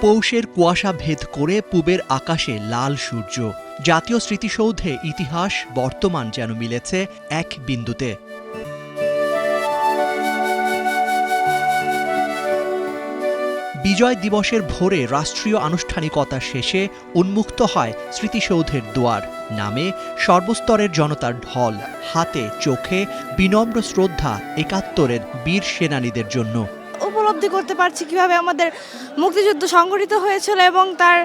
পৌষের কুয়াশা ভেদ করে পূবের আকাশে লাল সূর্য। জাতীয় স্মৃতিসৌধে ইতিহাস বর্তমান যেন মিলেছে এক বিন্দুতে। বিজয় দিবসের ভোরে রাষ্ট্রীয় আনুষ্ঠানিকতা শেষে উন্মুক্ত হয় স্মৃতিসৌধের দুয়ার। নামে সর্বস্তরের জনতার ঢল, হাতে চোখে বিনম্র শ্রদ্ধা একাত্তরের বীর সেনানীদের জন্য। উপলব্ধি করতে পারছি কিভাবে আমাদের মুক্তিযুদ্ধ সংগঠিত হয়েছিল এবং তার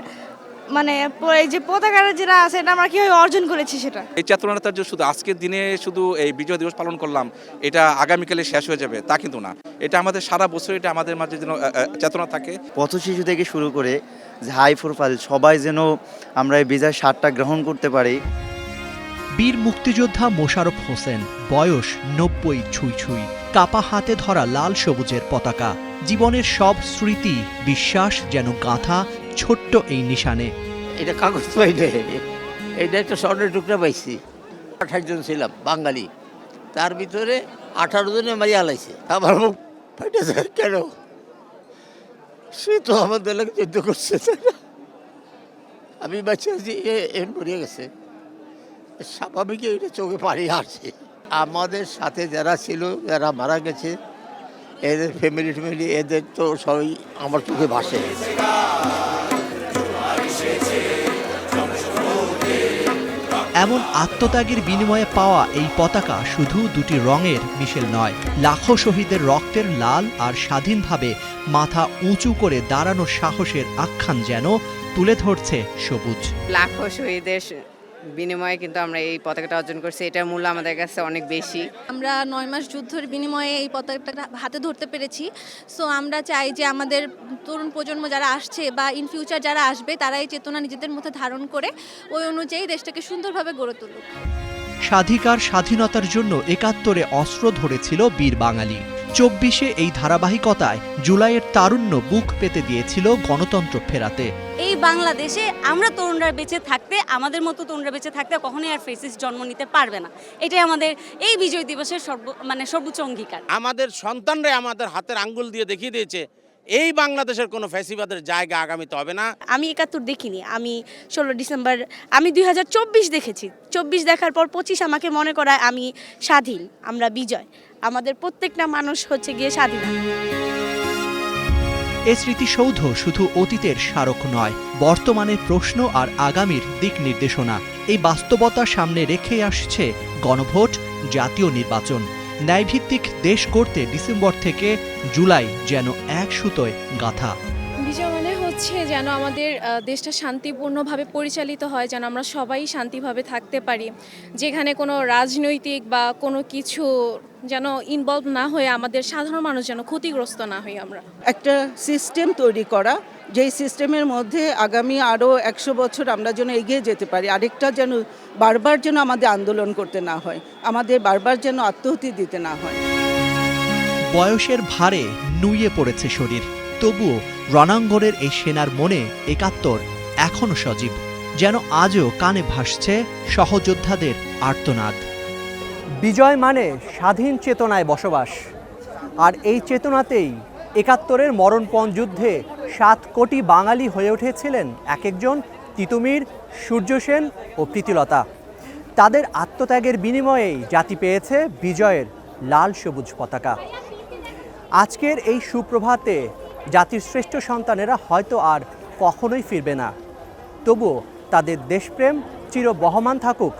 এই যে পতাকার যেটা আছে এটা আমরা কিভাবে অর্জন করেছি সেটা। এই চেতনাটা যে শুধু আজকের দিনে শুধু এই বিজয় দিবস পালন করলাম এটা আগামীকালে শেষ হয়ে যাবে তা কিন্তু না। এটা আমাদের সারা বছর এটা আমাদের মাঝে যেন চেতনা থাকে। পথশিশু থেকে শুরু করে হাই প্রোফাইল সবাই যেন আমরা এই বিজয় স্বাদটা গ্রহণ করতে পারি। বীর মুক্তিযোদ্ধা মোশাররফ হোসেন, বয়স ৯০ ছুঁই ছুঁই, কাপা হাতে ধরা লাল সবুজের পতাকা। জীবনের সব স্মৃতি বিশ্বাস যেন গাঁথা ছোট্ট এই নিশানে। এটা কাগজ পাইনি, এটা একটা স্বর্ণের টুকরা পাইছি। 28 জন ছিলাম বাঙালি, তার ভিতরে 18 জনে মারিয়া লাইছে। আমার মুখ ফাইটে যায় কেন? সে তো আমাদের লাগে যুদ্ধ করছে, আমি বাচ্চা আছি এ মরিয়া গেছে। স্বাভাবিক এটা চোখে পানি আসছে। আমাদের সাথে যারা ছিল যারা মারা গেছে এদের ফ্যামিলি এদের তো সবাই আমার চোখে ভাসে। এমন আত্মত্যাগের বিনিময়ে পাওয়া এই পতাকা শুধু দুটি রঙের মিশেল নয়, লাখো শহীদের রক্তের লাল আর স্বাধীনভাবে মাথা উঁচু করে দাঁড়ানোর সাহসের আখ্যান যেন তুলে ধরছে সবুজ। লাখো শহীদের বিনিময়ে কিন্তু আমরা এই পতাকাটা অর্জন করছি, এটার মূল্য আমাদের কাছে অনেক বেশি। আমরা 9 মাস যুদ্ধের বিনিময়ে এই পতাকাটা হাতে ধরতে পেরেছি। সো আমরা চাই যে আমাদের তরুণ প্রজন্ম যারা আসছে বা ইন ফিউচার যারা আসবে তারা এই চেতনা নিজেদের মধ্যে ধারণ করে ওই অনুযায়ী দেশটাকে সুন্দরভাবে গড়ে তুলুক। স্বাধিকার স্বাধীনতার জন্য ৭১-এ অস্ত্র ধরেছিল বীর বাঙালি। ২৪-এ এই ধারাবাহিকতায় জুলাইয়ের তারুণ্য বুক পেতে দিয়েছিল গণতন্ত্র ফেরাতে। এই বাংলাদেশে আমরা তরুণরা বেঁচে থাকতে, আমাদের মতো তরুণরা বেঁচে থাকতে কখনোই আর ফেসিস্ট জন্ম নিতে পারবে না। এটাই আমাদের এই বিজয় দিবসের সর্বোচ্চ অঙ্গীকার। আমাদের সন্তানরাই আমাদের হাতের আঙ্গুল দিয়ে দেখিয়ে দিয়েছে এই বাংলাদেশের কোনো ফ্যাসিবাদের জায়গা আগামীতে হবে না। আমি ৭১ দেখিনি, আমি ১৬ ডিসেম্বর, আমি ২০২৪ দেখেছি। ২৪ দেখার পর ২৫ আমাকে মনে করায় আমি স্বাধীন, আমরা বিজয়। আমাদের প্রত্যেকটা মানুষ হচ্ছে গিয়ে স্বাধীন। এ স্মৃতিসৌধ শুধু অতীতের স্মারক নয়, বর্তমানের প্রশ্ন আর আগামীর দিক নির্দেশনা। এই বাস্তবতা সামনে রেখে আসছে গণভোট, জাতীয় নির্বাচন। ন্যায়ভিত্তিক দেশ গড়তে ডিসেম্বর থেকে জুলাই যেন এক সুতোয় গাঁথা। বিজয় মানে হচ্ছে যেন আমাদের দেশটা শান্তিপূর্ণভাবে পরিচালিত হয়, যেন আমরা সবাই শান্তিভাবে থাকতে পারি, যেখানে কোনো রাজনৈতিক বা কোনো কিছু যেন ইনভলভ না হয়ে আমাদের সাধারণ মানুষ যেন ক্ষতিগ্রস্ত না হই। আমরা একটা সিস্টেম তৈরি করা, যেই সিস্টেমের মধ্যে আগামী আরও ১০০ বছর আমরা যেন এগিয়ে যেতে পারি। আরেকটা যেন বারবার যেন আমাদের আন্দোলন করতে না হয়, আমাদের বারবার যেন আত্মহতি দিতে না হয়। বয়সের ভারে নুয়ে পড়েছে শরীর, তবুও রণাঙ্গনের এই সেনার মনে ৭১ এখনো সজীব, যেন আজও কানে ভাসছে সহযোদ্ধাদের আর্তনাদ। বিজয় মানে স্বাধীন চেতনায় বসবাস, আর এই চেতনাতেই ৭১-এর মরণপণ যুদ্ধে ৭ কোটি বাঙালি হয়ে উঠেছিলেন এক একজন তিতুমির, সূর্য সেন ও প্রীতিলতা। তাদের আত্মত্যাগের বিনিময়েই জাতি পেয়েছে বিজয়ের লাল সবুজ পতাকা। আজকের এই সুপ্রভাতে জাতির শ্রেষ্ঠ সন্তানেরা হয়তো আর কখনোই ফিরবে না, তবুও তাদের দেশপ্রেম চিরবহমান থাকুক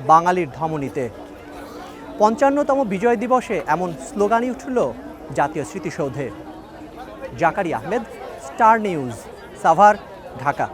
বাঙালির ধমনীতে। ৫৫তম বিজয় দিবসে এমন স্লোগানই উঠল জাতীয় স্মৃতিসৌধে। Zakaria Ahmed, Star News, Savar, Dhaka.